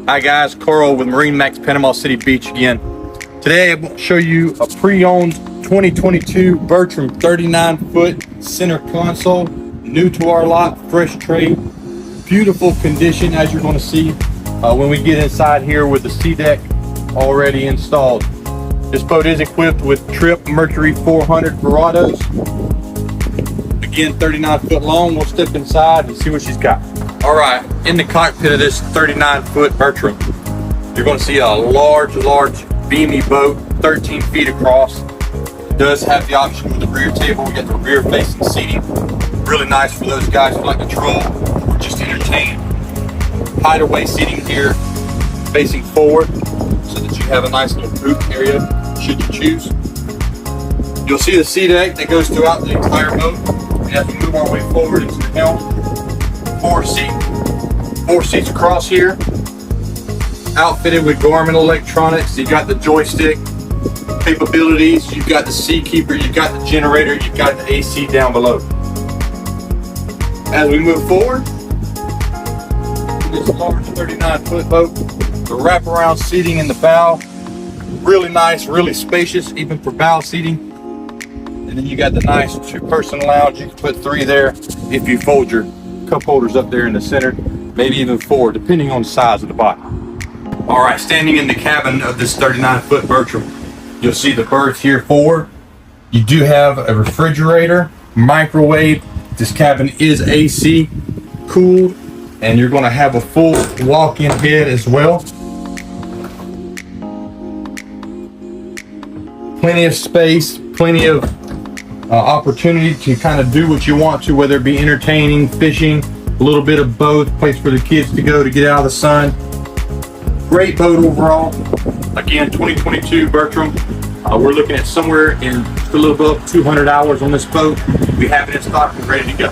Hi guys, Carl with MarineMax Panama City Beach again. Today I will show you a pre-owned 2022 Bertram 39-foot center console, new to our lot, fresh trade, beautiful condition as you're going to see when we get inside here with the sea deck already installed. This boat is equipped with Trip Mercury 400 Verados. Again, 39-foot long. We'll step inside and see what she's got. All right, in the cockpit of this 39-foot Bertram, you're going to see a large beamy boat, 13 feet across. It does have the option with the rear table. We got the rear facing seating. Really nice for those guys who like to troll or just entertain. Hideaway seating here, facing forward, so that you have a nice little booth area should you choose. You'll see the sea deck that goes throughout the entire boat. And as we move our way forward into the helm, four seats across here, outfitted with Garmin electronics. You got the joystick capabilities, you've got the Seakeeper, you've got the generator, you've got the AC down below. As we move forward, this large 39-foot boat, the wraparound seating in the bow, really nice, really spacious, even for bow seating. And then you got the nice two-person lounge. You can put three there if you fold your cup holders up there in the center, maybe even four, depending on the size of the body. All right, standing in the cabin of this 39-foot Bertram, you'll see the berth here forward. You do have a refrigerator, microwave. This cabin is AC cooled, and you're going to have a full walk-in bed as well. Plenty of space, plenty of opportunity to kind of do what you want to, whether it be entertaining, fishing, a little bit of both, place for the kids to go to get out of the sun. Great boat overall. Again, 2022 Bertram. We're looking at somewhere in just a little above 200 hours on this boat. We have it in stock and ready to go.